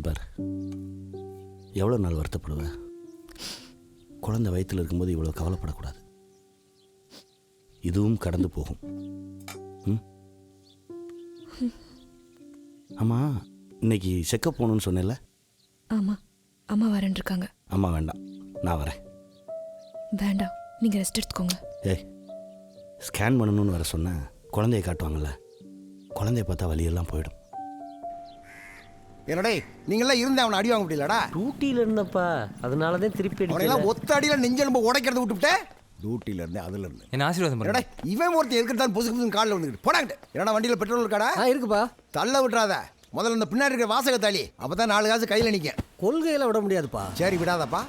பாரு, எவ்வளோ நாள் வருத்தப்படுவேன். குழந்தை வயிற்றில் இருக்கும்போது இவ்வளோ கவலைப்படக்கூடாது. இதுவும் கடந்து போகும். ஆமாம், இன்னைக்கு செக்கப் போகணுன்னு சொன்னேன்ல? ஆமாம், அம்மா வரேன் இருக்காங்க. அம்மா வேண்டாம், நான் வரேன். வேண்டாம், நீங்கள் ரெஸ்ட் எடுத்துக்கோங்க. ஏய், ஸ்கேன் பண்ணணும்னு வர சொன்னேன். குழந்தைய காட்டுவாங்கல்ல, குழந்தைய பார்த்தா வலியெல்லாம் போயிடும். என்னடே நீங்களாம் இருந்த அவனை அடி வாங்க முடியலடா. டியூட்டியில் இருந்தப்பா, அதனால தான் திருப்பி அடிக்கலாம். ஒத்த அடியில் நெஞ்செலும்பு உடைக்கிறத விட்டுவிட்டேன். டியூட்டியில் இருந்தேன், அதில் இருந்தேன். என்ன ஆசீர்வாதம் என்னடா இவன் ஒருத்தர் இருக்கிறதான் புதுசு புதுசு காலில் வந்துக்கிட்டு போடாங்கிட்டு. என்னடா வண்டியில் பெட்ரோல் இருக்காடா? இருக்குப்பா. தள்ள விட்டுறாத. முதல்ல இந்த பின்னாடி இருக்கிற வாசக தாலி, அப்போ தான் 4 காசு கையில் நிற்கும். கொள்கையில் விட முடியாதுப்பா. சரி விடாதப்பா.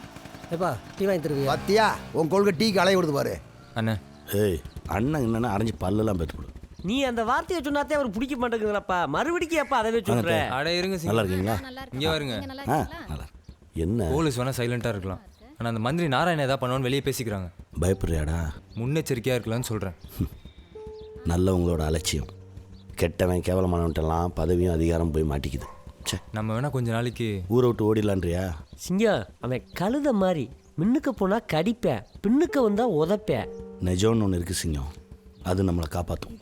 ஏப்பா டீ வாங்கி தருவியா? பத்தியா உன் கொள்கை டீக்கு அலைய விடுது பாரு. அண்ணா. ஏய், அண்ணன் என்னன்னா அரைஞ்சி பல்லெல்லாம் பெற்றுக்கொடு. நீ அந்த வார்த்தையை சொன்னாத்தே அவர் பிடிக்க மாட்டேங்குதுலப்பா. மறுபடிக்கும் எப்பா அதவே சொல்ற? அட இருங்க நல்லா இருக்கீங்களா? இங்கே வருங்க. நல்லா. என்ன போலீஸ் வேணா சைலண்டாக இருக்கலாம், ஆனால் அந்த மந்திரி நாராயணன் ஏதாவது பண்ணுவான்னு வெளியே பேசிக்கிறாங்க. பயப்படுறியாடா? முன்னெச்சரிக்கையாக இருக்கலாம்னு சொல்கிறேன். நல்லவங்களோட அலட்சியம். கெட்டவன் கேவலமானவன்ட்டெல்லாம் பதவியும் அதிகாரம் போய் மாட்டிக்குது. சே, நம்ம வேணா கொஞ்ச நாளைக்கு ஊரை விட்டு ஓடிடலான்றியா? சிங்கம் அவன் கழுத மாதிரி. மின்னுக்கு போனா கடிப்பேன், பின்னுக்கு வந்தா உதப்பேன். நிஜம்னு ஒன்று இருக்குது சிங்கம், அது நம்மளை காப்பாற்றும்.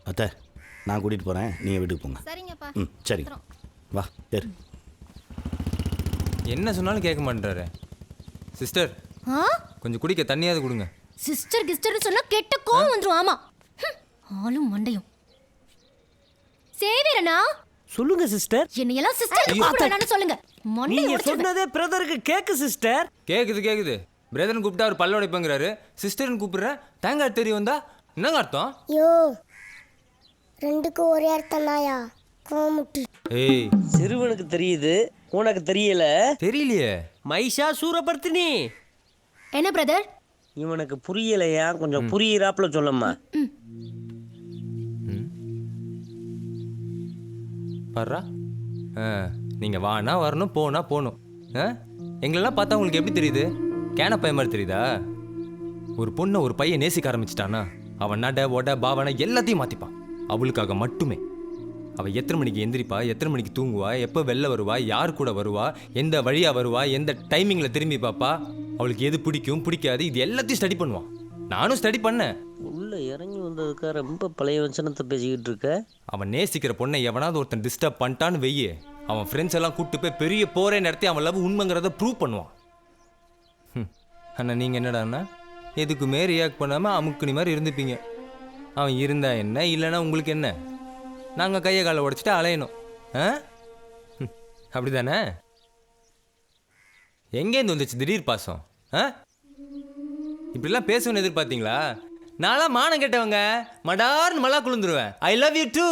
அத்தை, நான் கூட்டிகிட்டு போகிறேன், நீங்கள் வீட்டுக்கு போங்க. சரிங்கப்பா. சரிங்க, வா ஏறு. என்ன சொன்னாலும் கேட்க மாட்டேறாரு. சிஸ்டர், கொஞ்சம் குடிக்க தண்ணியாவது கொடுங்க. சிஸ்டர் கிஸ்டர் சொன்னா கெட்ட கோவம் வந்துரும். ஆமா, ஆளும் மண்டையும். சேவிரனா சொல்லுங்க சிஸ்டர். என்னையெல்லாம் சிஸ்டர் கூப்பிடறானு சொல்லுங்க. நீங்க சொன்னதே பிரதருக்கு கேக்கு சிஸ்டர். கேக்குது. பிரதர்னு கூப்பிட்டா அவர் பல்ல உடைப்பங்கிறாரு. சிஸ்டர்னு கூப்பிடுறேன், தேங்காய் தெரிய வந்தா என்னங்க அர்த்தம்? யோ, ரெண்டுக்கும் ஒரே அர்த்தம் தாயா. கோமுட்டி. ஏய், சிறுவனுக்கு தெரியுது, உனக்கு தெரியல. தெரியலையே. மைஷா சூரபர்த்தினி. என்ன பிரதர்? இவனுக்கு புரியலையா? கொஞ்சம் புரியிறாப்புல சொல்லம்மா. பாரா, நீங்கள் வானா வரணும், போனா போகணும். எங்களெல்லாம் பார்த்தா உங்களுக்கு எப்படி தெரியுது? கேன பையன் மாதிரி தெரியுதா? ஒரு பொண்ணை ஒரு பையன் நேசிக்க ஆரம்பிச்சிட்டானா அவன் நட ஒட பாவனை எல்லாத்தையும் மாற்றிப்பான் அவளுக்காக மட்டுமே. அவள் எத்தனை மணிக்கு எந்திரிப்பா, எத்தனை மணிக்கு தூங்குவா, எப்போ வெளில வருவா, யார் கூட வருவா, எந்த வழியாக வருவா, எந்த டைமிங்கில் திரும்பி பார்ப்பா, அவளுக்கு எது பிடிக்கும் பிடிக்காது, இது எல்லாத்தையும் ஸ்டடி பண்ணுவான். நானும் ஸ்டடி பண்ணேன். உள்ள இறங்கி வந்ததுக்கா ரொம்ப பழைய வச்சனத்தை பேசிக்கிட்டு இருக்க. அவன் நேசிக்கிற பொண்ணை எவனாவது ஒருத்தன் டிஸ்டர்ப் பண்ணிட்டான்னு வெய்யே, அவன் ஃப்ரெண்ட்ஸ் எல்லாம் கூப்பிட்டு போய் பெரிய போரே நடத்தி அவன் லவ் உண்மைங்கிறத ப்ரூவ் பண்ணுவான். அண்ணா நீங்கள் என்னடாண்ணா எதுக்குமே ரியாக்ட் பண்ணாமல் அமுக்குனி மாதிரி இருந்துப்பீங்க. அவன் இருந்தா என்ன, இல்லைன்னா உங்களுக்கு என்ன? நாங்கள் கையை காலை உடச்சிட்டு அலையணும். அப்படி தானே? எங்கேருந்து வந்துச்சு திடீர் பாசம்? இப்படிலாம் பேசணும்னு எதிர்பார்த்தீங்களா? நான்லாம் மானம் கேட்டவங்க, மடார்னு மலா குளிந்துருவேன். I love you too.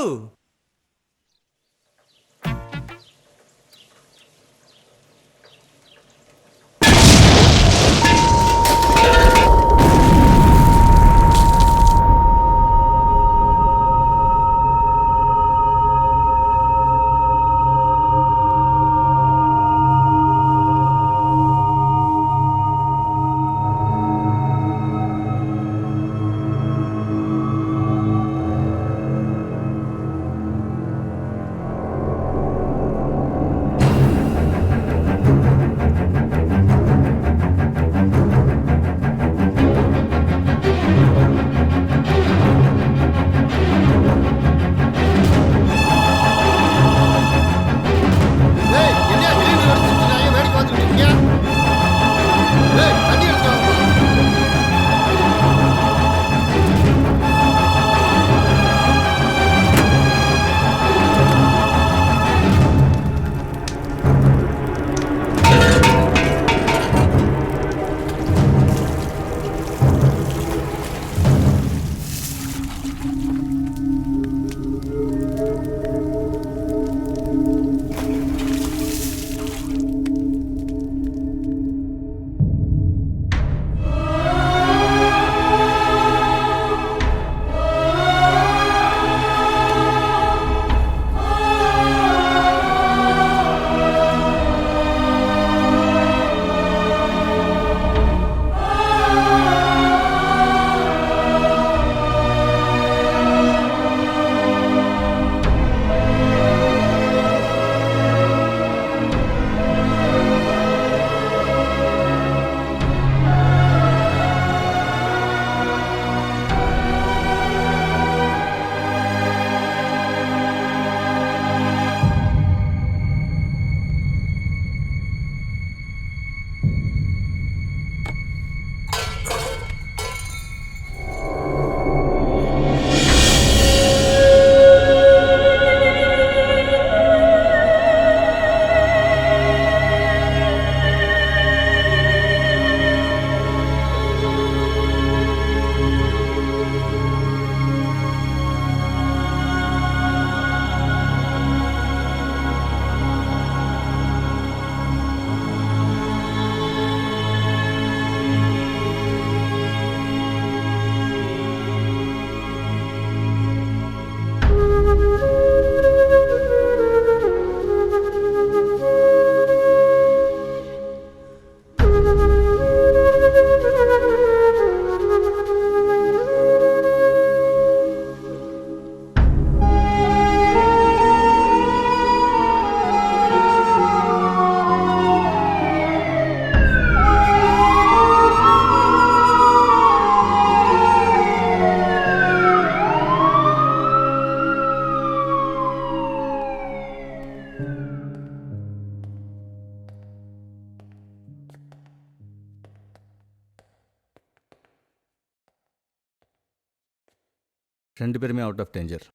2 பேருமே out of danger.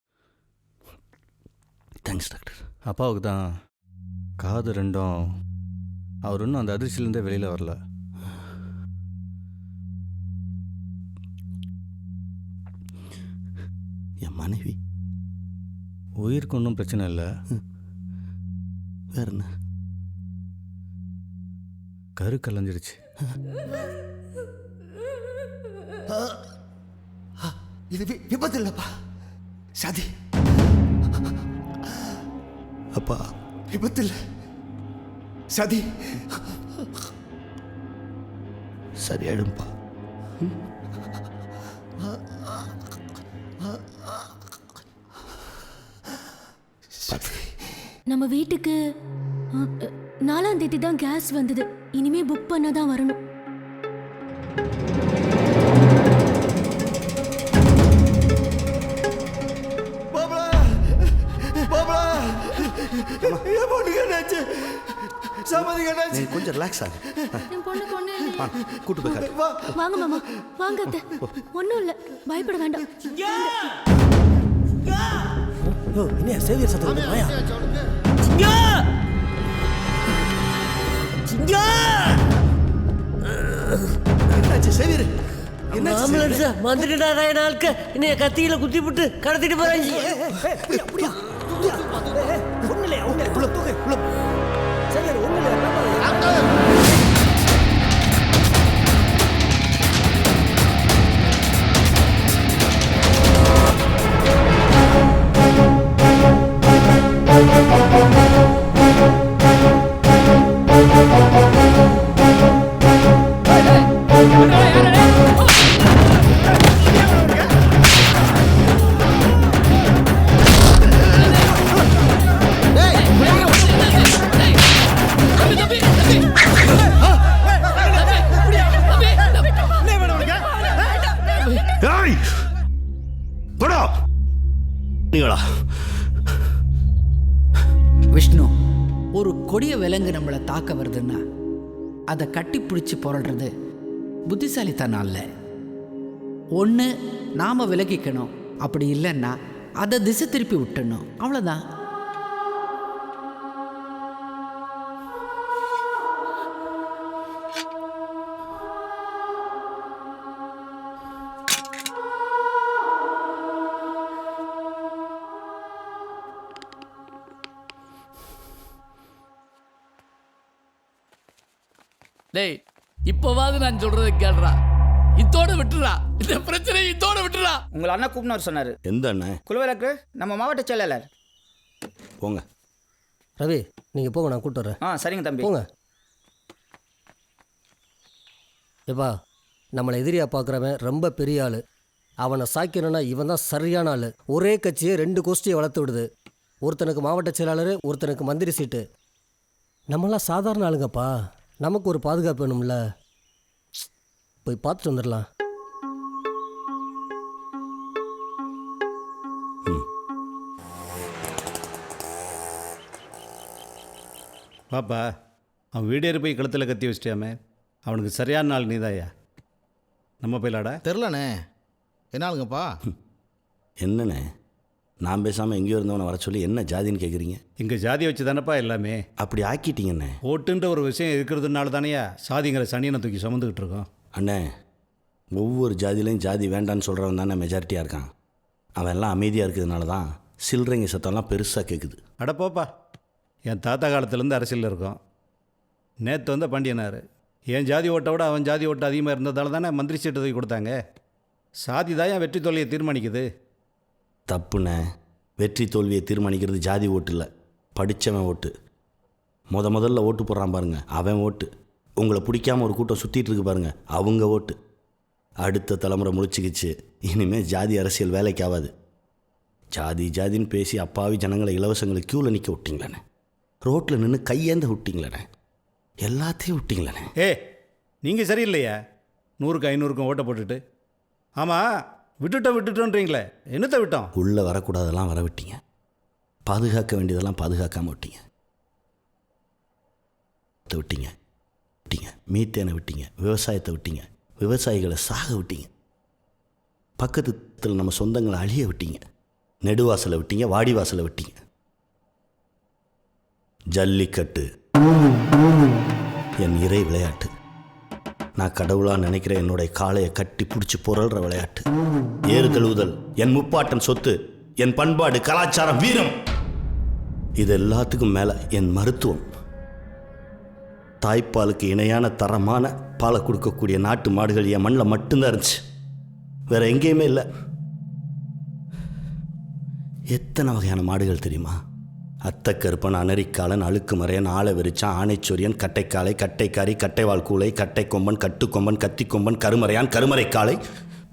Thanks doctor. அப்பாவுக்கு தான் காது ரெண்டும், அவர் இன்னும் அந்த அதிர்ச்சியிலேருந்தே வெளியில் வரல. என் மனைவி உயிருக்கு ஒன்றும் பிரச்சனை இல்லை. வேற என்ன? கரு கலைஞ்சிருச்சு. இது விபத்து இல்லப்பா, சதி. அப்பா விபத்து இல்லை, சதி. சரியாயிடும்பா. நம்ம வீட்டுக்கு 4ஆம் தேதி தான் கேஸ் வந்தது. இனிமே புக் பண்ணாதான் வரணும். நீ கொஞ்சம் ரிலாக்ஸ் ஆகு. கூட்டு போய் காட்டு. வாங்க மாமா, வாங்க அத்தை. ஒன்றும் இல்லை, பயப்பட வேண்டாம். என்ன சேவியர் சத்தம் மாயா? என்னாச்சு சேவியர்? வந்துட்டுடா நாளுக்கு என்னைய கத்தியில குத்தி விட்டு கடத்திட்டு போறாங்க. விஷ்ணு, ஒரு கொடிய விலங்கு நம்மளை தாக்க வருதுன்னா அதை கட்டி பிடிச்சி புரள்றது புத்திசாலித்தனம் அல்ல. ஒன்று நாம் விலகிக்கணும், அப்படி இல்லைன்னா அதை திசை திருப்பி விட்டுணும். அவ்வளோதான். டேய், இப்போவாது நான் சொல்றதை கேள்றா. இதோட விட்டுறா, இந்த பிரச்சனை இதோட விட்டுறா. உங்களை அண்ணா கூப்பிட்டு சொன்னாரு. எந்த அண்ணன்? குழுவிலக்கு நம்ம மாவட்ட செயலாளர். போங்க ரவி, நீங்கள் போங்க, நான் கூப்பிட்டு வரேன். சரிங்க தம்பி, போங்க. ஏப்பா, நம்மளை எதிரியாக பார்க்குறவன் ரொம்ப பெரிய ஆள். அவனை சாய்க்கணும்னா இவன் தான் சரியான ஆள். ஒரே கட்சியை 2 கோஷ்டியை வளர்த்து விடுது. ஒருத்தனுக்கு மாவட்ட செயலாளர், ஒருத்தனுக்கு மந்திரி சீட்டு. நம்மளாம் சாதாரண ஆளுங்கப்பா, நமக்கு ஒரு பாதுகாப்பு வேணும்ல. போய் பார்த்துட்டு வந்துடலாம். பாப்பா, அவன் வீடேறி போய் கழுத்தில் கத்தி வச்சிட்டியாமே, அவனுக்கு சரியான நாள் நீதாயா. நம்ம போயிலாடா. தெரிலண்ணே, என்ன ஆளுங்கப்பா? என்னண்ணே, நான் பேசாமல் எங்கேயோ இருந்தவனை வர சொல்லி என்ன ஜாதின்னு கேட்குறீங்க? இங்கே ஜாதியை வச்சு தானேப்பா எல்லாமே. அப்படி ஆக்கிட்டீங்கண்ணே. ஓட்டுன்ற ஒரு விஷயம் இருக்கிறதுனால தானேயா சாதிங்கிற சனியனை தூக்கி சுமந்துக்கிட்டு இருக்கோம். அண்ணே, ஒவ்வொரு ஜாதியிலையும் ஜாதி வேண்டான்னு சொல்கிறவன் தானே மெஜாரிட்டியாக இருக்கான். அவன் எல்லாம் அமைதியாக இருக்கிறதுனால தான் சில்லறைங்க சத்தம்லாம் பெருசாக கேட்குது. அடப்போப்பா, என் தாத்தா காலத்துலேருந்து அரசியலில் இருக்கோம். நேற்று வந்த பாண்டியனார் என் ஜாதி ஓட்டை விட அவன் ஜாதி ஓட்டு அதிகமாக இருந்ததால தானே மந்திரி சீட்டு தூக்கி கொடுத்தாங்க. சாதி தான் என் வெற்றி தோல்வியை தீர்மானிக்குது. தப்புண்ணே, வெற்றி தோல்வியை தீர்மானிக்கிறது ஜாதி ஓட்டு இல்லை, படித்தவன் ஓட்டு. முதல்ல ஓட்டு போடுறான் பாருங்க, அவன் ஓட்டு. உங்களை பிடிக்காமல் ஒரு கூட்டம் சுற்றிட்டு இருக்கு பாருங்க, அவங்க ஓட்டு. அடுத்த தலைமுறை முழிச்சுக்கிச்சு, இனிமேல் ஜாதி அரசியல் வேலைக்கு ஆகாது. ஜாதின்னு பேசி அப்பாவி ஜனங்களை இலவசங்களை க்யூவில் நிற்க விட்டிங்களேண்ணே, ரோட்டில் நின்று கையேந்த விட்டிங்களேண்ணே, எல்லாத்தையும் விட்டிங்களேண்ணே. நீங்கள் சரியில்லையா, 100க்கு 500க்கும் ஓட்டை போட்டுட்டு. ஆமாம், விட்டுட்டோன்றீங்களே, என்னத்தை விட்டோம்? உள்ளே வரக்கூடாதெல்லாம் வர விட்டீங்க, பாதுகாக்க வேண்டியதெல்லாம் பாதுகாக்காமல் விட்டீங்க. மீத்தேனை விட்டீங்க, விவசாயத்தை விட்டீங்க, விவசாயிகளை சாக விட்டீங்க. பக்கத்தில் நம்ம சொந்தங்களை அழிய விட்டீங்க. நெடுவாசலை விட்டீங்க, வாடிவாசலை விட்டீங்க. ஜல்லிக்கட்டு என் இறை விளையாட்டு. நான் கடவுளாக நினைக்கிற என்னுடைய காளையை கட்டி பிடிச்சி புரள்ற விளையாட்டு. ஏறு தழுவுதல் என் முப்பாட்டன் சொத்து, என் பண்பாடு, கலாச்சாரம், வீரம். இது எல்லாத்துக்கும் மேலே என் மருத்துவம். தாய்ப்பாலுக்கு இணையான தரமான பாலை கொடுக்கக்கூடிய நாட்டு மாடுகள் என் மண்ணில் மட்டும்தான் இருந்துச்சு, வேற எங்கேயுமே இல்லை. எத்தனை வகையான மாடுகள் தெரியுமா? அத்தக்கருப்பன், அனரிக்காலன், அழுக்கு மறையன், ஆளை வெறிச்சான், ஆணைச்சொரியன், கட்டைக்காலை, கட்டைக்காரி, கட்டைவால் கூளை, கட்டைக்கொம்பன், கட்டுக்கொம்பன், கத்திக்கொம்பன், கருமறையான், கருமறைக்காலை,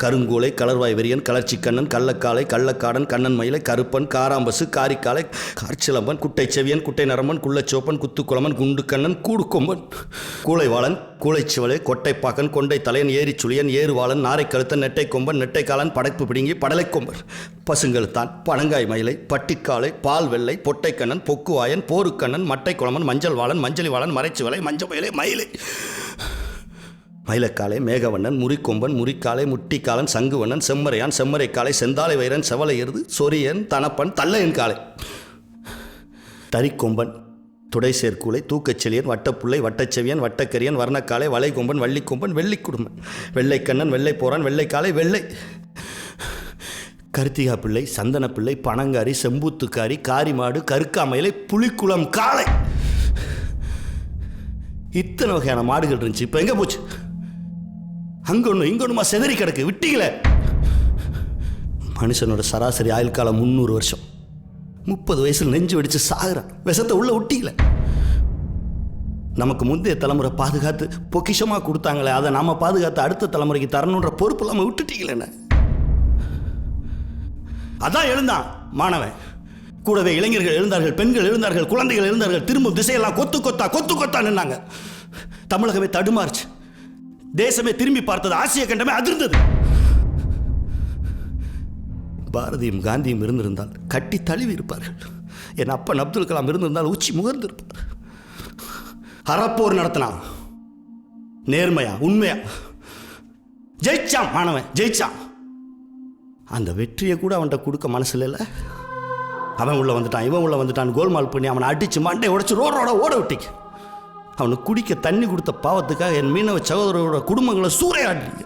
கருங்கூளை, கலர்வாய் வெறியன், கலர்ச்சிக்கண்ணன், கள்ளக்காலை, கள்ளக்காடன், கண்ணன் மயிலை, கருப்பன், காராம்பசு, காரிக்காலை, கார்ச்சிலம்பன், குட்டை செவியன், குட்டை நரம்பன், குள்ளச்சோப்பன், குத்துக்குளமன், குண்டுக்கண்ணன், கூடுக்கொம்பன், கூளைவாளன், கூளைச்சிவலை, கொட்டைப்பாக்கன், கொண்டை தலையன், ஏரிச்சுளியன், ஏறுவாளன், நாரை கழுத்தன், நெட்டை கொம்பன், நெட்டைக்காலன், படைப்பு பிடுங்கி, படலைக்கொம்பன், பசுங்கழுத்தான், பனங்காய் மயிலை, பட்டிக்காலை, பால் வெள்ளை, பொட்டைக்கண்ணன், பொக்குவாயன், போருக்கண்ணன், மட்டை குளமன், மஞ்சள் வாளன், மஞ்சளி வாளன், மறைச்சிவலை, மஞ்சள் மயிலை, மயிலை, மயிலக்காலை, மேகவண்ணன், முறிக்கொம்பன், முறிக்காலை, முட்டிக்காலன், சங்குவண்ணன், செம்மறையான், செம்மறைக்காலை, செந்தாலை வைரன், செவலை எருது, சொரியன், தனப்பன், தள்ளையன் காலை, தறிக்கொம்பன், துடைசேர்கூலை, தூக்கச்செலியன், வட்டப்புள்ளை, வட்டச்செவியன், வட்டக்கரியன், வர்ணக்காலை, வளைகொம்பன், வள்ளிக்கொம்பன், வெள்ளிக்குடும்பன், வெள்ளைக்கண்ணன், வெள்ளைப்போரான், வெள்ளைக்காலை, வெள்ளை, கருத்திகா பிள்ளை, சந்தன பிள்ளை, பனங்காரி, செம்பூத்துக்காரி, காரிமாடு, கருக்காமயிலை, புலிக்குளம் காளை. இத்தனை வகையான மாடுகள் இருந்துச்சு, இப்போ எங்கே போச்சு? அங்கே ஒன்று இங்கே ஒன்றுமா செதறி கிடக்கு, விட்டீங்களே. மனுஷனோட சராசரி ஆயுள் காலம் 300 வருஷம். 30 வயசில் நெஞ்சு வெடிச்சு சாகுறான், விஷத்தை உள்ள விட்டீங்களே. நமக்கு முந்தைய தலைமுறை பாதுகாத்து பொக்கிஷமாக கொடுத்தாங்களே, அதை நாம் பாதுகாத்து அடுத்த தலைமுறைக்கு தரணுன்ற பொறுப்பு இல்லாமல் விட்டுட்டீங்களேண்ணே. அதான் எழுந்தான் மாணவன், கூடவே இளைஞர்கள் எழுந்தார்கள், பெண்கள் எழுந்தார்கள், குழந்தைகள் எழுந்தார்கள். திரும்பும் திசையெல்லாம் கொத்து கொத்தா கொத்து கொத்தா நின்னாங்க. தமிழகமே தடுமாறுச்சு, தேசமே திரும்பி பார்த்தது, ஆசிய கண்டமே அதிர்ந்தது. பாரதியும் காந்தியும் இருந்திருந்தால் கட்டி தழுவி இருப்பார்கள். என் அப்பன் அப்துல் கலாம் இருந்திருந்தால் உச்சி முகர்ந்திருப்பார். அறப்போர் நடத்தினான், நேர்மையா உண்மையா ஜெயிச்சான். மாணவன் ஜெயிச்சான். அந்த வெற்றியை கூட அவன்கிட்ட கொடுக்க மனசுல இல்லை. அவன் உள்ள வந்துட்டான், இவன் உள்ள வந்துட்டான், கோல்மால் பண்ணி அவனை அடிச்சு மண்டை உடைச்சு ரோடோட ஓட விட்டீங்க. அவனுக்கு குடிக்க தண்ணி கொடுத்த பாவத்துக்காக என் மீனவ சகோதரரோட குடும்பங்களை சூறையாடுறீங்க.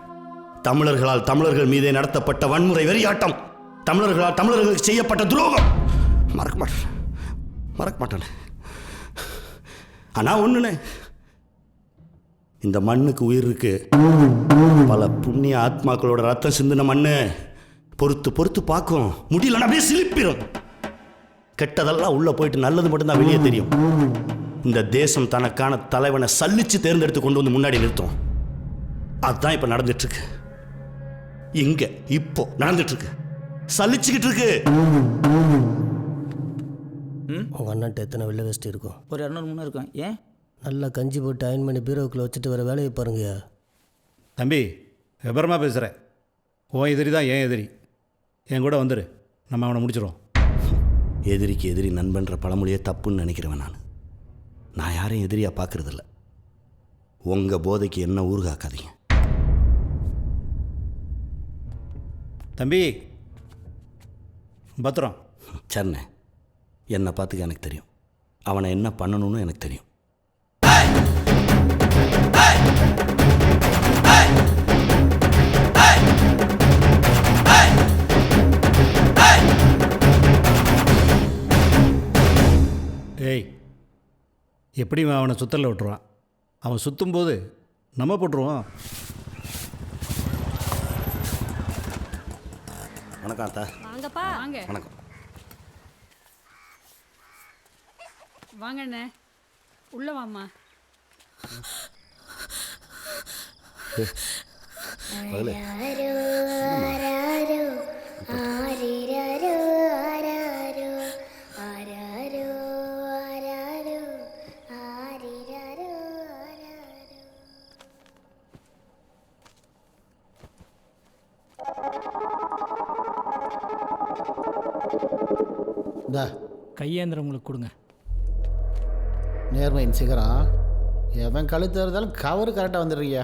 தமிழர்களால் தமிழர்கள் மீதே நடத்தப்பட்ட வன்முறை வெறியாட்டம், தமிழர்களால் தமிழர்களுக்கு செய்யப்பட்ட துரோகம் மறக்க மாட்டேன். ஆனா ஒண்ணுனே, இந்த மண்ணுக்கு உயிர் இருக்கு. பல புண்ணிய ஆத்மாக்களோட ரத்தம் சிந்தின மண்ணு பொறுத்து பொறுத்து பார்க்கும், முடியலன்னா அப்படியே சிலிப்பிடும். கெட்டதெல்லாம் உள்ள போயிட்டு நல்லது மட்டும்தான் வெளியே தெரியும். இந்த தேசம் தனக்கான தலைவனை சல்லிச்சு தேர்ந்தெடுத்து கொண்டு வந்து முன்னாடி நிறுத்தும். அதுதான் இப்ப நடந்துட்டு இருக்கு. இங்க இப்போ நடந்துட்டு இருக்கு, சல்லிச்சுக்கிட்டு இருக்கு. உங்கள் அண்ணன்ட்ட எத்தனை வெள்ளை வேஸ்ட் இருக்கும்? ஒரு 200-300 இருக்கும். ஏன்? நல்லா கஞ்சி போட்டு அயன் பண்ணி பீரோவுக்குள்ள வச்சுட்டு வர வேலையை பாருங்கய்யா. தம்பி, விபரமாக பேசுகிறேன். உன் எதிரி தான் என் எதிரி. என் கூட வந்துரு, நம்ம அவனை முடிச்சிடுவோம். எதிரிக்கு எதிரி நண்பன்ற பழமொழியே தப்புன்னு நினைக்கிறவன் நான் யாரையும் எதிரியாக பார்க்குறதில்ல. உங்கள் போதைக்கு என்ன ஊறுகாக்காதீங்க. தம்பி பத்திரம். சரிண்ணே, என்னை பார்த்துக்க எனக்கு தெரியும். அவனை என்ன பண்ணணும்னு எனக்கு தெரியும். ஏய், எப்படி அவனை சுத்தலில் விட்டுருவான்? அவன் சுற்றும்போது நம்ம போட்டுருவான். வணக்கம் அத்தா. வாங்கப்பா. வாங்க. வணக்கம். வாங்கண்ணே, உள்ள வாம்மா. கையேந்திரம் உங்களுக்கு கொடுங்க. நேர்மையின் சிகரம். எவன் கழுத்து இருந்தாலும் கவரு கரெக்டாக வந்துடுறியா?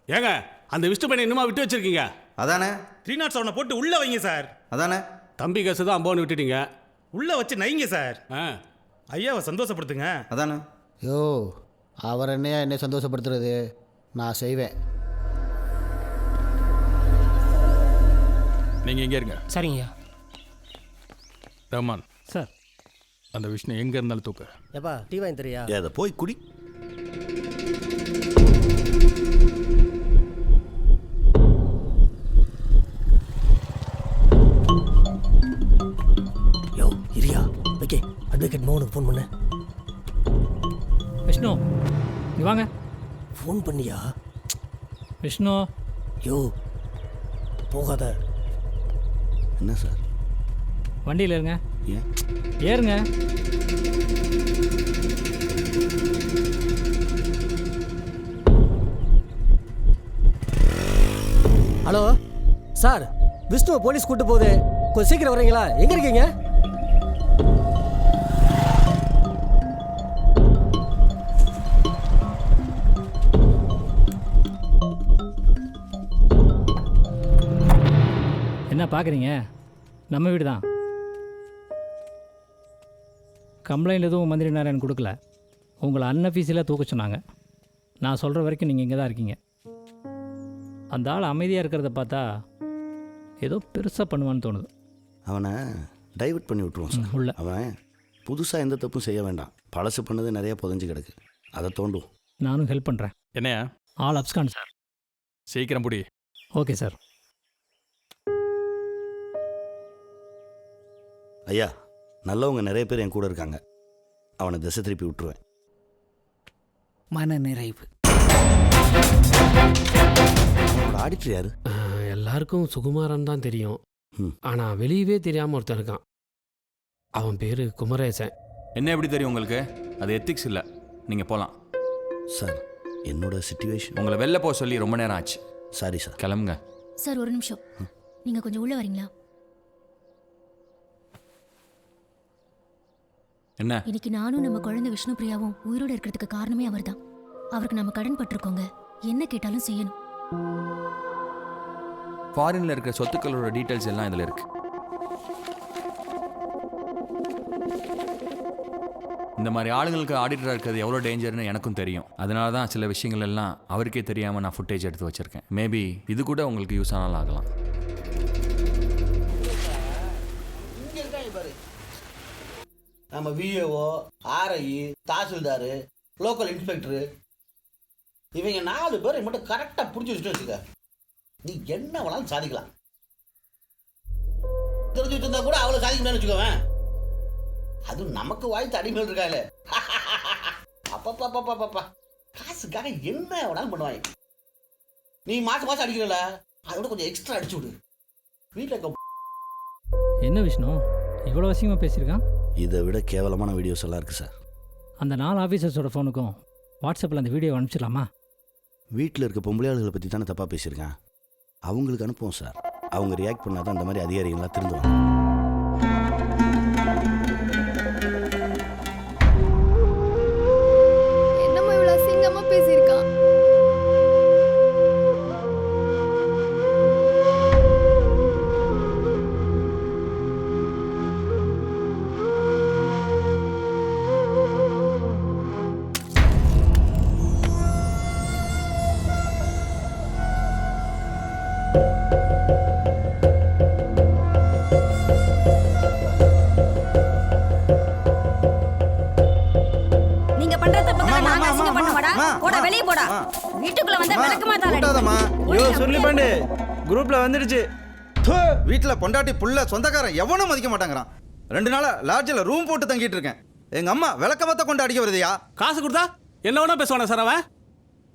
ஏங்க, அந்த விஷ்ணு பையனை இன்னுமா விட்டு வச்சிருக்கீங்க? அதானே 307 போட்டு உள்ள வைங்க சார். அதானே தம்பி கேசு தான் அம்போன்னு விட்டுட்டீங்க. உள்ள வச்சு நைங்க சார். ஐயாவை சந்தோஷப்படுத்துங்க. அதானே. யோ அவர் என்னையா சந்தோஷப்படுத்துறது? நான் செய்வேன். நீங்கள் எங்கே இருங்க. சரிங்கய்யா. ரஹ்மான் சார், அந்த விஷ்ணு எங்கே இருந்தாலும் தூக்கு. ஏப்பா டீ வாங்கி தரியா? அதை போய் குடி. யோ இரியா, ஓகே அட்வொகேட் மோகனுக்கு ஃபோன் பண்ணு. விஷ்ணு நீ வாங்க. ஃபோன் பண்ணியா? விஷ்ணு. யோ போகாத. என்ன சார்? வண்டியில் இருங்க. ஏன்? ஏறுங்க. ஹலோ சார், விஷ்ணுவை போலீஸ் கூட்டு போகுது, கொஞ்சம் சீக்கிரம் வரீங்களா? எங்கே இருக்கீங்க? என்ன பார்க்குறீங்க? நம்ம வீடு தான். கம்ப்ளைண்ட் எதுவும் மந்திரி நாராயணன் கொடுக்கல. உங்களை அன்அஃபீஷியலாக தூக்க சொன்னாங்க. நான் சொல்கிற வரைக்கும் நீங்கள் இங்கே தான் இருக்கீங்க. அந்த ஆள் அமைதியாக இருக்கிறத பார்த்தா ஏதோ பெருசாக பண்ணுவான்னு தோணுது. அவனை டைவர்ட் பண்ணி விட்டுருவோம் சார். உள்ள அவன் புதுசாக எந்த தப்பும் செய்ய வேண்டாம். பழசு பண்ணது நிறைய புதஞ்சு கிடக்கு, அதை தோண்டும். நானும் ஹெல்ப் பண்ணுறேன். என்னையா? All abscond sir. சீக்கிரம் புடி. Okay sir. ஐயா, நல்லவங்க நிறைய பேர் என் கூட இருக்காங்க. அவனை திசை திருப்பி விட்டுருவேன். மன நிறைவு. ஆடிட்டர் யாரு? எல்லாருக்கும் சுகுமாரன் தான் தெரியும். ஆனால் வெளியவே தெரியாமல் ஒருத்தன் இருக்கான். அவன் பேர் குமரேசன். என்ன எப்படி தெரியும் உங்களுக்கு? அது எத்திக்ஸ் இல்லை. நீங்கள் போகலாம் சார். என்னோட சிச்சுவேஷன். உங்களை வெளில போக சொல்லி ரொம்ப நேரம் ஆச்சு. Sorry sir. கிளம்புங்க சார். ஒரு நிமிஷம், நீங்கள் கொஞ்சம் உள்ளே வரீங்களா? என்ன? இன்னைக்கு நானும் நம்ம குழந்தை விஷ்ணு பிரியாவும் உயிரோடு இருக்கிறதுக்கு காரணமே அவர் தான். அவருக்கு நம்ம கடன் பட்டிருக்கோங்க. என்ன கேட்டாலும் செய்யணும். ஃபாரின்ல இருக்கிற சொத்துக்களோட டீட்டெயில்ஸ் எல்லாம் இதில் இருக்கு. இந்த மாதிரி ஆளுங்களுக்கு ஆடிட்டராக இருக்கிறது எவ்வளோ டேஞ்சர்னு எனக்கும் தெரியும். அதனால தான் சில விஷயங்கள் எல்லாம் அவருக்கே தெரியாமல் நான் ஃபுட்டேஜ் எடுத்து வச்சுருக்கேன். மேபி இது கூட உங்களுக்கு யூஸ் ஆனாலும் ஆகலாம். நம்ம VAO, RI, tahsildar, local inspector, இவங்க 4 பேரை மட்டும் கரெக்டாக பிடிச்சி வச்சுட்டு வச்சுக்க, நீ என்ன வேணாலும் சாதிக்கலாம். தெரிஞ்சுட்டு இருந்தா கூட அவ்வளோ சாதிக்க முடியாதுன்னு வச்சுக்கோவேன். அதுவும் நமக்கு வாய்த்து அடிமையில் இருக்காங்களே, அப்பப்பா காசுக்காக என்ன வேணாலும் பண்ணுவாங்க. நீ மாதம் மாதம் அடிக்கிறல, அதோட கொஞ்சம் எக்ஸ்ட்ரா அடிச்சு விடு. வீட்டில் என்ன விஷ்ணு இவ்வளோ வசியமாக பேசியிருக்கான்? இதை விட கேவலமான வீடியோஸ் எல்லாம் இருக்குது சார். அந்த 4 ஆஃபீஸர்ஸோட ஃபோனுக்கும் வாட்ஸ்அப்பில் அந்த வீடியோ அனுப்பிச்சிடலாமா? வீட்டில் இருக்க பொம்பளையாளுகளை பற்றி தானே தப்பாக பேசியிருக்கேன். அவங்களுக்கு அனுப்புவோம் சார். அவங்க ரியாக்ட் பண்ணால் தான் அந்த மாதிரி அதிகாரிகள்லாம் திருந்துவாங்க. என்னம்மா இவ்வளோ அசிங்கமாக பேசியிருக்கான்? குரூப்ல வந்துடுச்சு. வீட்டில் பொண்டாட்டி புள்ள சொந்தக்காரன் எவனும் மதிக்க மாட்டாங்கிறான். 2 நாளா லாட்ஜில் ரூம் போட்டு தங்கிட்டு இருக்கேன். எங்க அம்மா விளக்கமத்த கொண்டு அடிக்க வருதுயா. காசு கொடுத்தா என்ன வேணா பேசுவானே சார்.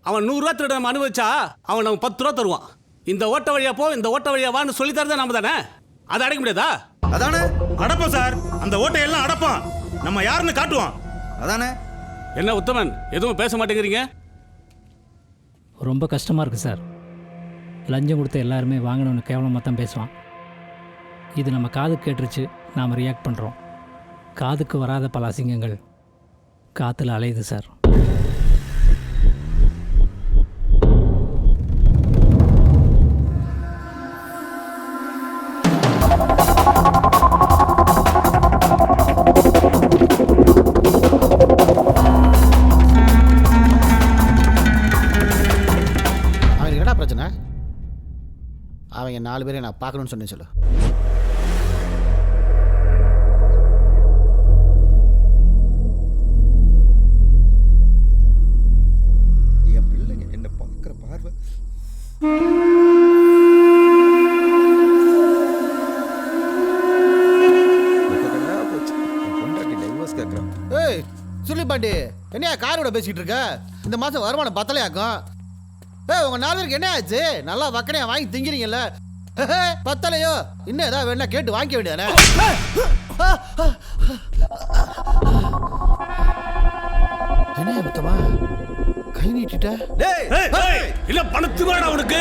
அவன் 100 ரூபா திருட நம்ம அனுபவிச்சா அவன் நமக்கு 10 ரூபா தருவான். இந்த ஓட்ட வழியா போ, இந்த ஓட்ட வழியா வான்னு சொல்லி தரதா நம்ம தானே. அதை அடைக்க முடியாதா? அதானே அடப்போம் சார். அந்த ஓட்டையெல்லாம் அடப்பான். நம்ம யாருன்னு காட்டுவான். அதானே. என்ன உத்தமன் எதுவும் பேச மாட்டேங்கிறீங்க? ரொம்ப கஷ்டமாக இருக்குது சார். லஞ்சம் கொடுத்த எல்லாருமே வாங்கணும்னு கேவலமாக தான் பேசுவான். இது நம்ம காதுக்கு கேட்டுருச்சு, நாம் ரியாக்ட் பண்ணுறோம். காதுக்கு வராத பல அசிங்கங்கள் காற்றுல அலையுது சார். அவங்க 4 பேரை நான் பார்க்கணும்னு சொன்னேன் சொல்லு. என் பிள்ளைங்க என்ன பார்க்குற பார்வை ஏய் சொல்லி பாண்டி, என்னையா காரோட பேசிக்கிட்டு இருக்க? இந்த மாதம் வருமானம் பத்தலையாக்கும். ஏய் உங்கள் 4 பேருக்கு என்ன ஆச்சு? நல்லா வக்கனையா வாங்கி திங்கிறீங்கல்ல, பத்தலையோ? இன்னும் ஏதாவது வேணா கேட்டு வாங்கிக்க வேண்டியதானே? என்ன மொத்தமா கை நீட்டிட்ட? இல்ல பணத்து வேடா உனக்கு.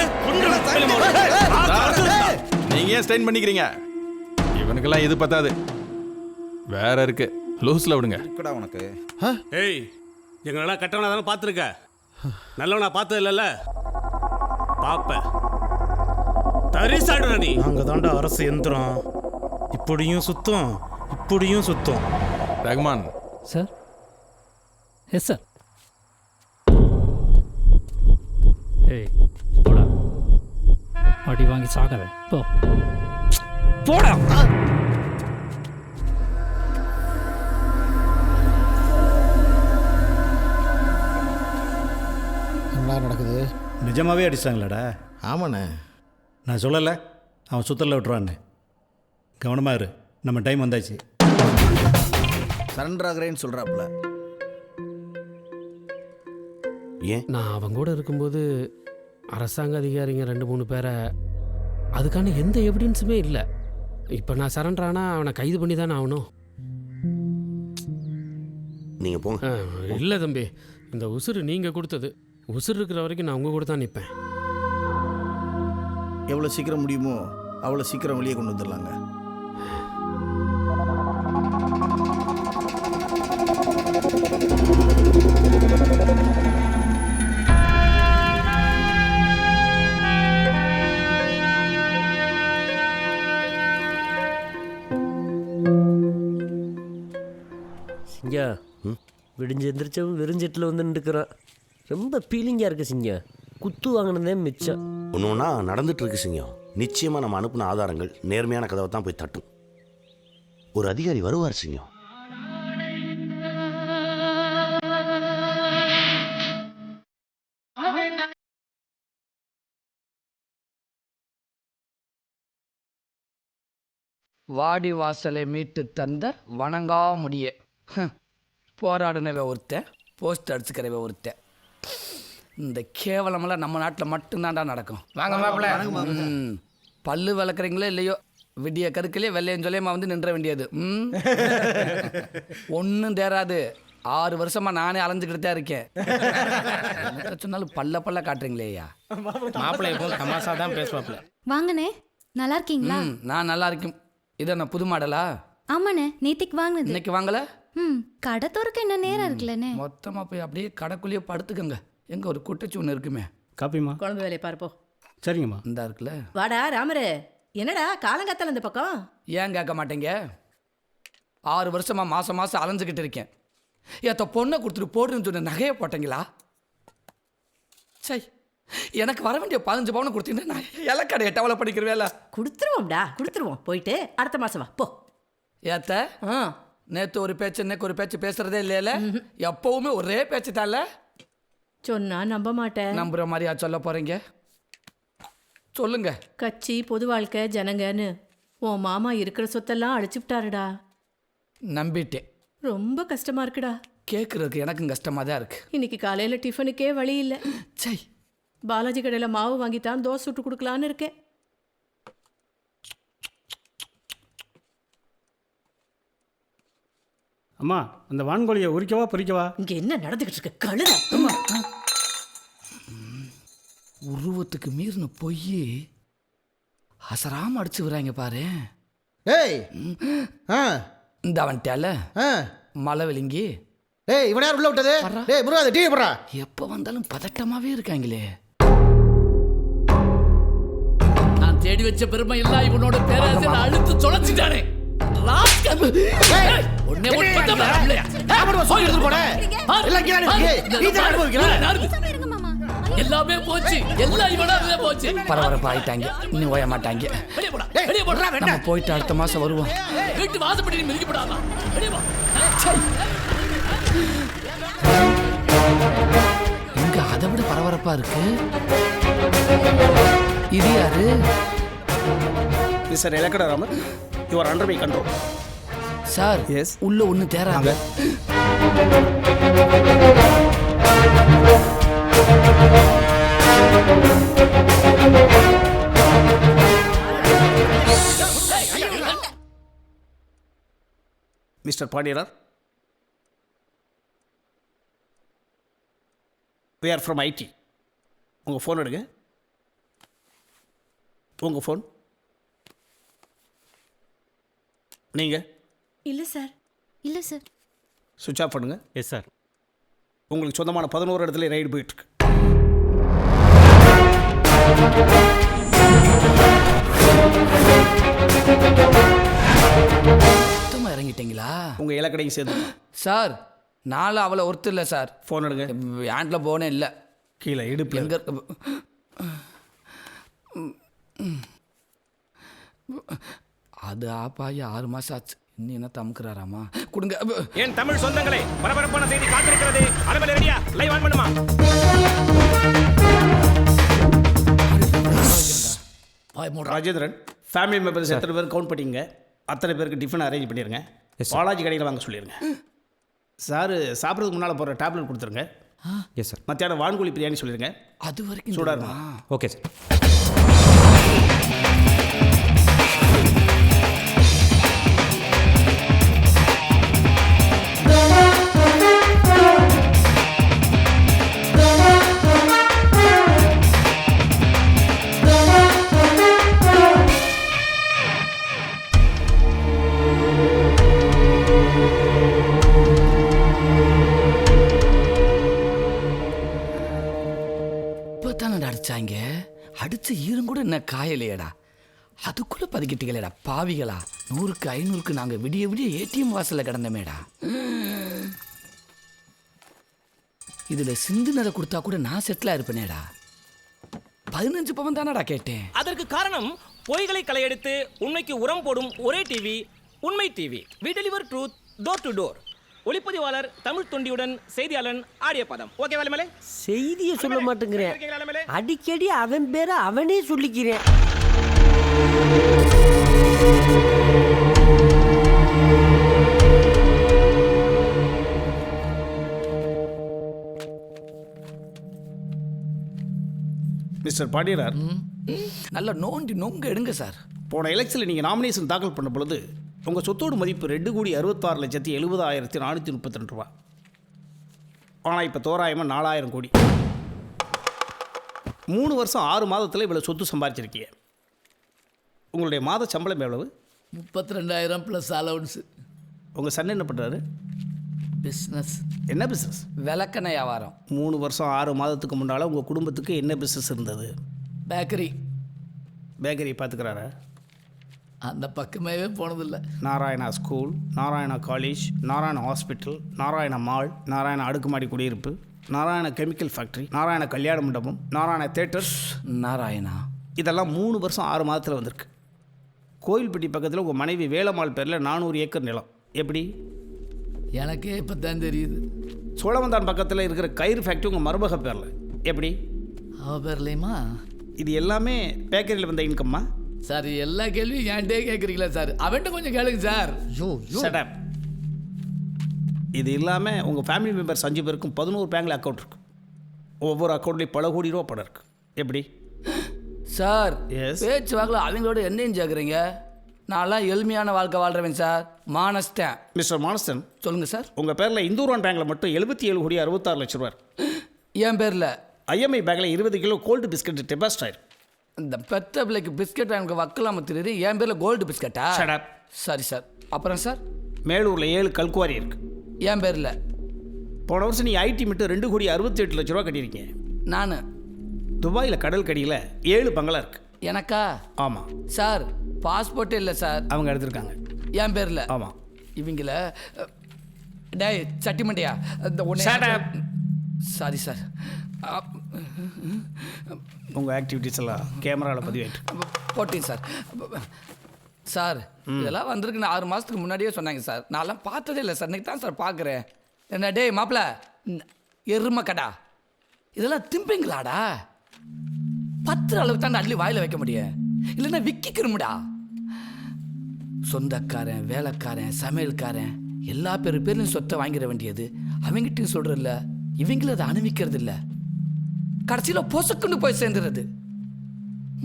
நீங்க ஏன் ஸ்ட்ரெயின் பண்ணிக்கிறீங்க? இவனுக்கெல்லாம் இது பத்தாது, வேற இருக்கு. லூஸ்ல விடுங்க. இருக்கடா உனக்கு. ஏய் எங்களெல்லாம் கட்டவனா தானே பார்த்துருக்க, நல்லவனா பார்த்தது இல்லைல்ல. பாப்ப தரிசாடுற நீ. அங்கே தாண்டா அரசு எந்திரம், இப்படியும் சுத்தம் இப்படியும் சுத்தம். ரஹ்மான் சார். Yes sir. ஏய் போடா, அடி வாங்கி சாகாத போ போடா. என்ன நடக்குது? நிஜமாகவே அடிச்சிட்டாங்களாடா? ஆமாண்ணே. நான் சொல்லலை அவன் சுத்தலில் விட்டுருவான்னு. கவனமாக இரு, நம்ம டைம் வந்தாச்சு. சரண்டர் ஆகிறேன்னு சொல்கிறாப்புல. ஏன்? நான் அவங்க கூட இருக்கும்போது அரசாங்க அதிகாரிங்க 2-3 பேரை, அதுக்கான எந்த எவிடன்ஸுமே இல்லை. இப்போ நான் சரண்டர் ஆனால் அவனை கைது பண்ணி தானே ஆகணும். நீங்கள் போங்க. இல்லை தம்பி, இந்த உசுறு நீங்கள் கொடுத்தது. உசுறு இருக்கிற வரைக்கும் நான் உங்கள் கூட தான் நிற்பேன். எவ்வளோ சீக்கிரம் முடியுமோ அவ்வளோ சீக்கிரம் வெளியே கொண்டு வந்துடலாங்க. சிங்கா விடிஞ்சு எந்திரிச்சவன் விரிஞ்சிட்டில் வந்து நின்றுக்கிறான். ரொம்ப ஃபீலிங்காக இருக்குது சிங்கா. குத்து வாங்கினதே மிச்சம். ஒன்று ஒன்றா நடந்துட்டு இருக்கு சிங்கம். நிச்சயமாக நம்ம அனுப்பின ஆதாரங்கள் நேர்மையான கதவை தான் போய் தட்டும். ஒரு அதிகாரி வருவார் சிங்கம். வாடி வாசலை மீட்டு தந்த வணங்கா முடிய போராடினவ ஒருத்தன், போஸ்ட் அடிச்சுக்கிறவ ஒருத்தன். இந்த கேவலமெல்லாம் நம்ம நாட்டில் மட்டும்தான்டா நடக்கும். வாங்க மாப்பிள்ள. பல்லு விளக்குறீங்களோ இல்லையோ, விடிய கருக்கிலே வெள்ளையன் சொல்லியமா வந்து நின்ற வேண்டியது. ஒன்றும் தேராது. 6 வருஷமா நானே அலைஞ்சுக்கிட்டு தான் இருக்கேன். சொன்னாலும் பல்ல காட்டுறீங்களேயா. மாப்பிள்ளை எப்போ தமாசா தான் பேசுவாப்பில்ல. வாங்கண்ணே, நல்லா இருக்கீங்களா? நான் நல்லா இருக்கும். இதை நான் புது மாடலா? ஆமாண்ணே, நேத்திக்கு வாங்கினது. இன்னைக்கு வாங்கல? கடை திறக்க என்ன நேரம் இருக்குல்லண்ணே. மொத்தமாக போய் அப்படியே கடைக்குள்ளேயே படுத்துக்கங்க. எங்க ஒரு குட்டச்சி ஒன்று இருக்குமே. காப்பிமா. குழம்பு வேலையை பார்ப்போம். சரிங்கம்மா. இந்தா இருக்குல்ல. வாடா ராமரு, என்னடா காலங்காத்தால இந்த பக்கம்? ஏன் கேட்க மாட்டேங்க? 6 வருஷமா மாசம் அலைஞ்சுக்கிட்டு இருக்கேன். ஏத்த பொண்ணை கொடுத்துட்டு போடுன்னு சொன்ன நகையை போட்டீங்களா? சை, எனக்கு வர வேண்டிய 15 பவுன் கொடுத்தீங்கன்னா நான் இலக்கடையை டெவலப் பண்ணிக்கிற வேலை. கொடுத்துருவோம்டா, கொடுத்துருவோம். போயிட்டு அடுத்த மாசம் வா போ. ஏத்த நேற்று ஒரு பேச்சு இன்னைக்கு ஒரு பேச்சு பேசுறதே இல்லையில. எப்பவுமே ஒரே பேச்சு தான்ல. சொன்னா நம்ப மாட்டேன். நம்புற மாதிரியா சொல்ல போறீங்க? சொல்லுங்க. கட்சி, பொது வாழ்க்கை, ஜனங்கன்னு உன் மாமா இருக்கிற சொத்தெல்லாம் அழிச்சுட்டாருடா. நம்பிட்டேன். ரொம்ப கஷ்டமா இருக்குடா. கேட்கறதுக்கு எனக்கும் கஷ்டமா தான் இருக்கு. இன்னைக்கு காலையில டிஃபனுக்கே வழி இல்லை. சை, பாலாஜி கடையில் மாவு வாங்கித்தான் தோசை சுட்டு கொடுக்கலான்னு இருக்கேன். அம்மா, அந்த வான்கோழியை உரிக்கவா பொரிக்கவா? இங்க என்ன நடந்துகிட்டு இருக்கு? கழுத உருவத்துக்கு மீறின பொய் அசராம அடிச்சு வராங்க பாரு. ஏய் இந்த அவன்ட்டால மலை விழுங்கி. ஏய் இவன் யார் உள்ள விட்டது? டேய் முருகாத டீ போடா. எப்ப வந்தாலும் பதட்டமாவே இருக்காங்களே. நான் தேடி வச்ச பெருமை இல்ல இவனோட பேராசை அழுத்து தொலைச்சிட்டானே. ஒண்ணே ஒண்ணு போடா. போய் எடுத்து போடா. எல்லாம் கீழ இருக்கு. நீ தான் அனுபவிக்கற. எல்லாமே போச்சு எல்லாம் இவனால போச்சு. பரபரப்பு ஆயிட்டாங்க, இன்னும் ஓய மாட்டாங்க. வெளியே போடா, வெளியே போடா. நம்ம போயிட்டு அடுத்த மாசம் வருவோம். வீட்டு வாசப்படி மிதிக்க போடாதா. வெளியே போ. இங்க அதை விட பரபரப்பா இருக்கு. இது யாரு? மிஸ்டர் இலக்கடராமன், you are under my control. Sir yes, உள்ள ஒண்ணு தேராங்க. Mister Pandiyanar, we are from IT. உங்கள் ஃபோன் எடுங்க. உங்கள் ஃபோன். நீங்கள் இல்ல சார். இல்ல சார். சுவிட்ச் ஆஃப் பண்ணுங்க. Yes sir. உங்களுக்கு சொந்தமான 11 இடத்துல ரைடு போயிட்டுருக்கு. சுத்தமாக இறங்கிட்டீங்களா? உங்கள் இலக்கடையும் சேர்ந்து. சார் நானும் அவளை ஒருத்தர் இல்லை சார். ஃபோன் எடுங்க. ஹேண்டில் போனே இல்லை. கீழே இடுப்பு எங்கே? அது ஆப்பாயி 6 மாதம் ஆச்சு. இன்னும் என்ன தமுக்குறாராமா? கொடுங்க. என் தமிழ் சொந்தங்களே, பரபரப்பான செய்தி காத்திருக்கிறது. அலுவலர் ரெடியா? லைவ் ஆன் பண்ணுமா? ராஜேந்திரன், ஃபேமிலி மெம்பர்ஸ் எத்தனை பேர் கவுண்ட் பண்ணிங்க. அத்தனை பேருக்கு டிஃபன் அரேஞ்ச் பண்ணிடுங்க. பாலாஜி கடையில் வாங்க சொல்லிடுங்க. சார் சாப்பிட்றதுக்கு முன்னால் போகிற டேப்லெட் கொடுத்துருங்க. Yes sir. மத்தியானம் வான்கோழி பிரியாணி சொல்லிடுங்க. அது வரைக்கும் சூடாக இருக்கும். Okay sir. அடிச்சாங்க. அடிச்ச ஈரம் கூட என்ன காயலையடா. அதுக்குள்ள பதுக்கிட்டீங்களேடா பாவிகளா. 100க்கு 500க்கு நாங்க விடிய விடிய ஏடிஎம் வாசல்ல கிடந்தமேடா. இதுல சிந்துனதை கொடுத்தா கூட நான் செட்டிலா இருப்பேனேடா. 15 பவன் தானடா கேட்டேன். அதற்கு காரணம் பொய்களை களையெடுத்து உண்மைக்கு உரம் போடும் ஒரே டிவி உண்மை TV. We deliver truth door to door. ஒளிப்பதிவாளர் தமிழ் தொண்டியுடன் செய்தியாளன் ஆடிய பதம். ஓகே வேலைமேலே? செய்தியை சொல்ல மாட்டேங்கிறேன். அடிக்கடி அவன் பேரை அவனே சொல்லிக்கிறேன். மிஸ்டர் பாண்டியனார், நல்ல நோண்டி நொங்க எடுங்க சார். போன எலெக்ஷனில் நீங்கள் நாமினேஷன் தாக்கல் பண்ண பொழுது உங்கள் சொத்தோடு மதிப்பு 2,66,70,432 ரூபா. ஆனால் இப்போ தோராயமாக 4,000 கோடி. 3 வருஷம் 6 மாதத்தில் இவ்வளோ சொத்து சம்பாதிச்சிருக்கீங்க. உங்களுடைய மாத சம்பளம் எவ்வளவு? 32,000 ப்ளஸ் அலவுன்ஸு. உங்கள் சன் என்ன பண்ணுறாரு? பிஸ்னஸ். என்ன பிஸ்னஸ்? விளக்கெண்ணெய் வியாபாரம். 3 வருஷம் 6 மாதத்துக்கு முன்னால் உங்கள் குடும்பத்துக்கு என்ன பிஸ்னஸ் இருந்தது? பேக்கரி. பேக்கரி பார்த்துக்கிறாரா? அந்த பக்கமே போனதில்லை. Narayana school, Narayana college, Narayana hospital, Narayana mall, Narayana அடுக்குமாடி குடியிருப்பு, நாராயணா கெமிக்கல் ஃபேக்ட்ரி, நாராயணா கல்யாண மண்டபம், நாராயணா தேட்டர்ஸ், நாராயணா. இதெல்லாம் 3 வருஷம் 6 மாதத்தில் வந்திருக்கு. கோயில்பட்டி பக்கத்தில் உங்கள் மனைவி வேலம்மாள் பேரில் 400 ஏக்கர் நிலம். எப்படி? எனக்கே இப்போ தான் தெரியுது. சோழவந்தான் பக்கத்தில் இருக்கிற கயிறு ஃபேக்ட்ரி உங்கள் மருமக பேரில். எப்படி? அவ பேர்லையுமா? இது எல்லாமே பேக்கரியில் வந்த இன்கம்மா? சார் எல்லா கேள்வியும் என்கிட்டே கேட்குறீங்களா சார்? அவன்கிட்ட கொஞ்சம் கேளுங்க சார். Shut up. இது இல்லாமல் உங்கள் ஃபேமிலி மெம்பர்ஸ் 5 பேருக்கும் 11 பேங்கில் அக்கௌண்ட் இருக்குது. ஒவ்வொரு அக்கௌண்ட்லேயும் பல கோடி ரூபா படம் இருக்குது. எப்படி? Sir yes. பேச்சு வாக்கில் அவங்களோட என்னையும் கேட்குறீங்க? நான்லாம் எளிமையான வாழ்க்கை வாழ்கிறேன் சார். மானஸ்தேன். மிஸ்டர் மானஸ்தன், சொல்லுங்கள் சார். உங்கள் பேரில் இந்தூரான் பேங்கில் மட்டும் 77,66,00,000 ரூபா. என் பேரில் ஐஎம்ஐ பேங்கில் 20 கிலோ கோல்டு பிஸ்கட் டெபாசிட் ஆயிருக்கு. இந்த பெத்த பிள்ளைக்கு பிஸ்கட் எனக்கு வக்கலாம் தெரியுது. என் பேரில் கோல்டு பிஸ்கட்டா? Shut up. சரி சார். அப்புறம் சார் மேலூரில் 7 கல்குவாரி இருக்குது. என் பேரில். போன வருஷம் நீங்கள் ஐடி மட்டும் 2,68,00,000 ரூபா கட்டியிருக்கீங்க. நான் துபாயில் கடல் கடியில் 7 பங்களா இருக்குது. எனக்கா? ஆமாம் சார். பாஸ்போர்ட்டே இல்லை சார். அவங்க எடுத்திருக்காங்க. என் பேரில். ஆமாம். இவங்கள டேய் சட்டிமண்டியா இந்த ஒன்று. Sorry sir. உங்கள் ஆக்டிவிட்டீஸ் எல்லாம் கேமராவில் பதிவாயிட்டு போட்டேன் சார். சார் இதெல்லாம் வந்திருக்குன்னு 6 மாதத்துக்கு முன்னாடியே சொன்னாங்க சார். நான்லாம் பார்த்ததே இல்லை சார், இன்னைக்கு தான் சார் பார்க்குறேன். என்ன டேய் மாப்பிள்ள எருமை கடா, இதெல்லாம் திம்பிங்களாடா? 10 அளவுக்கு தான் அள்ளி வாயில் வைக்க முடியும், இல்லைன்னா விக்கிக்கிறோம்டா. சொந்தக்காரன், வேலைக்காரன், சமையல்காரன் எல்லா பேர்லையும் சொத்தை வாங்கிட வேண்டியது அவங்ககிட்டையும் சொல்கிறதில்ல, இவங்களும் அதை அனுபவிக்கிறது இல்லை. கடைசியில் பொசுக்குன்னு போய் சேர்ந்துடுறது,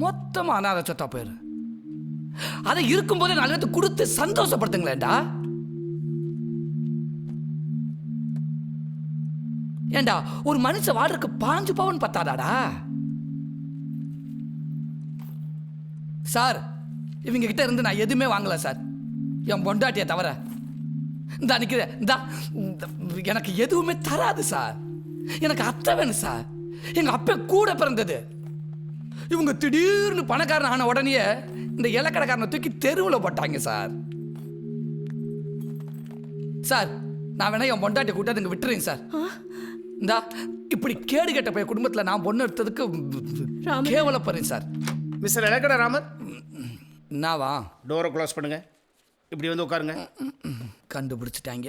மொத்தமாக அனாத சொத்தா போயிடும். அதை இருக்கும்போதே 4 பேருக்கு கொடுத்து சந்தோஷப்படுத்துங்களேன்டா. ஏண்டா ஒரு மனுஷன் வாழ்றதுக்கு 5 பவுன் பத்தாதாடா? சார் இவங்க கிட்ட இருந்து நான் எதுவுமே வாங்கல சார், என் பொண்டாட்டியை தவிர. இந்த நிற்கிற இந்த எனக்கு எதுவுமே தராது சார். எனக்கு அத்தை வேணும் சார், எங்கள் அப்பா கூட பிறந்தது. இவங்க திடீர்னு பணக்காரன் ஆன உடனே இந்த இலக்கடைக்காரனை தூக்கி தெருவில் போட்டாங்க சார். சார் நான் வேணா என் பொண்டாட்டி கூட்டாது இங்கே விட்டுறேங்க சார். இந்தா இப்படி கேடு கெட்ட போய் குடும்பத்தில் நான் பொண்ணு எடுத்ததுக்கு கேவலப்படுறேன் சார். மிஸ்டர் இலக்கடை ராமர், என்னவா? டோரை க்ளோஸ் பண்ணுங்க, இப்படி வந்து உட்காருங்க. கண்டுபிடிச்சிட்டாங்க.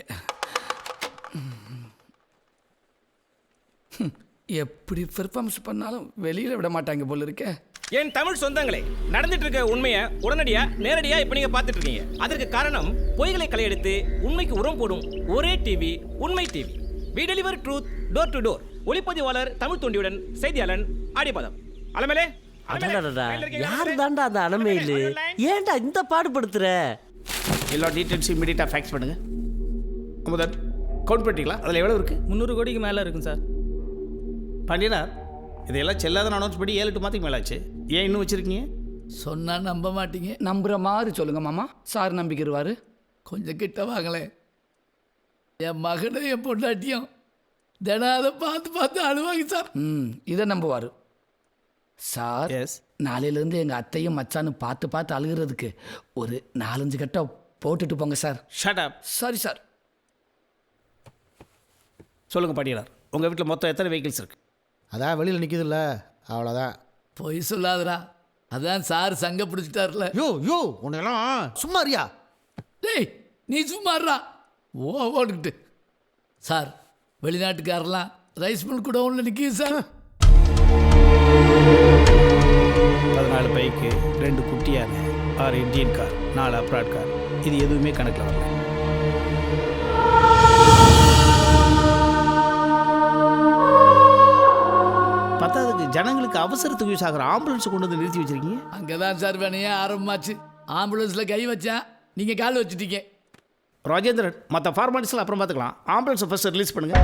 எப்படி பெர்ஃபார்மன்ஸ் பண்ணாலும் வெளியில் விட மாட்டாங்க போல இருக்க. என் தமிழ் சொந்தங்களே, நடந்துட்டு இருக்க உண்மையை உடனடியா நேரடியா இப்ப நீங்க பார்த்துட்டு இருக்கீங்க. அதற்கு காரணம் பொய்களை களையெடுத்து உண்மைக்கு உரம் போடும் ஒரே டிவி உண்மை TV. We deliver truth door to door. ஒளிப்பதிவாளர் தமிழ் தொண்டியுடன் செய்தியாளன் ஆடியபதம். அலமேலே யார் தாண்டா அந்த அனமேலு? ஏன்டா இந்த பாடுபடுத்துற? எல்லா டீட்டெயில்ஸ் இமீடியட்டாக ஃபேக்ஸ் பண்ணுங்க. முதல் கவுண்ட் பண்ணிட்டீங்களா? அதில் எவ்வளோ இருக்குது? 300 கோடிக்கு மேலே இருக்கும் சார். பாண்டியனார், இதையெல்லாம் செல்லாத அனௌன்ஸ் பண்ணி 7-8 மாதத்துக்கு மேலே ஆச்சு, ஏன் இன்னும் வச்சுருக்கீங்க? சொன்னா நம்ப மாட்டீங்க. நம்புற மாதிரி சொல்லுங்க மாமா. சார் நம்பிக்கிடுவார். கொஞ்சம் கிட்ட வாங்களேன். என் மகனும் என் பொண்டாட்டியும் தினம் அதை பார்த்து அழுவாங்க சார். இதை நம்புவார் சார். எஸ், நாளையிலேருந்து எங்கள் அத்தையும் மச்சானும் பார்த்து அழுகிறதுக்கு ஒரு 4-5 கட்டை போட்டுட்டு போங்க sir. Shut up. Sorry sir. சொல்லுங்கள் பாண்டியனார், உங்கள் வீட்டில் மொத்தம் எத்தனை வெஹிக்கிள்ஸ் இருக்குது? அதான் வெளியில் நிற்கிதுல்ல, அவ்வளோதான். பொய் சொல்லாதடா, அதான் சார் சங்க பிடிச்சிட்டார்ல. யோ உன்னெல்லாம் சும்மாரியா? டேய் நீ சும்மாறா ஓடிக்கிட்டு. சார் வெளிநாட்டுக்காரெல்லாம் ரைஸ் மில் கூட ஒன்று நிற்கிது சார். 14 பைக்கு, 2 குட்டியான, 6 இந்தியன் கார், 4 அப்ராட் கார், இது எதுவுமே கணக்கில் வரல. பத்தாவதுக்கு ஜனங்களுக்கு அவசரத்துக்கு யூஸ் ஆகிற ஆம்புலன்ஸ் கொண்டு வந்து நிறுத்தி வச்சிருக்கீங்க. அங்கே தான் சார் வேணையே ஆரம்பமாச்சு. ஆம்புலன்ஸில் கை வச்சேன், நீங்கள் கால் வச்சுட்டீங்க. ராஜேந்திரன், மற்ற ஃபார்மாலிட்டிஸ்லாம் அப்புறம் பார்த்துக்கலாம். ஆம்புலன்ஸை ஃபர்ஸ்ட் ரிலீஸ் பண்ணுங்கள்.